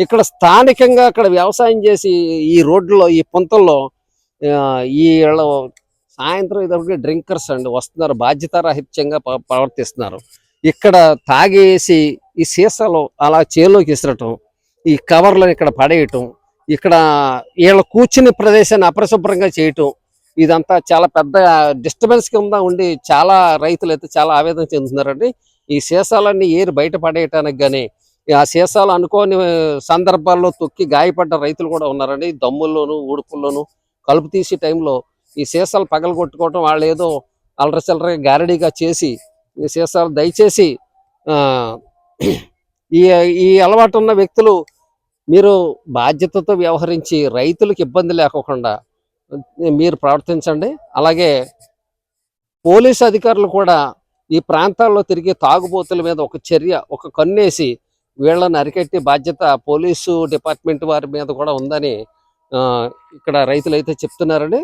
ఇక్కడ స్థానికంగా అక్కడ వ్యవసాయం చేసి ఈ రోడ్లో ఈ పుంతల్లో ఈ సాయంత్రం ఇదొకటి డ్రింకర్స్ అండి వస్తున్నారు, బాధ్యతారాహిత్యంగా ప్రవర్తిస్తున్నారు. ఇక్కడ తాగేసి ఈ సీసాలు అలా చేలోకి విసరటం, ఈ కవర్లను ఇక్కడ పడేయటం, ఇక్కడ వీళ్ళ కూర్చుని ప్రదేశాన్ని అపరిశుభ్రంగా చేయటం, ఇదంతా చాలా పెద్ద డిస్టర్బెన్స్ కింద ఉండి చాలా రైతులు అయితే చాలా ఆవేదన చెందుతున్నారండి. ఈ సీసాలన్నీ ఏరి బయట పడేయటానికి కానీ, ఆ సీసాలు అనుకోని సందర్భాల్లో తొక్కి గాయపడ్డ రైతులు కూడా ఉన్నారండి. దమ్ముల్లోను ఉడుపుల్లోను కలుపు తీసే టైంలో ఈ సీసాలు పగలగొట్టుకోవటం, వాళ్ళు ఏదో అల్లరి చిల్లరగా గారడీగా చేసి ఈ సీసాలు దయచేసి ఈ ఈ అలవాటు ఉన్న వ్యక్తులు మీరు బాధ్యతతో వ్యవహరించి రైతులకు ఇబ్బంది లేకోకుండా మీరు ప్రవర్తించండి. అలాగే పోలీసు అధికారులు కూడా ఈ ప్రాంతాల్లో తిరిగే తాగుబోతుల మీద ఒక చర్య, ఒక కన్నేసి వీళ్ళని అరికట్టే బాధ్యత పోలీసు డిపార్ట్మెంట్ వారి మీద కూడా ఉందని ఇక్కడ రైతులు అయితే చెప్తున్నారండి.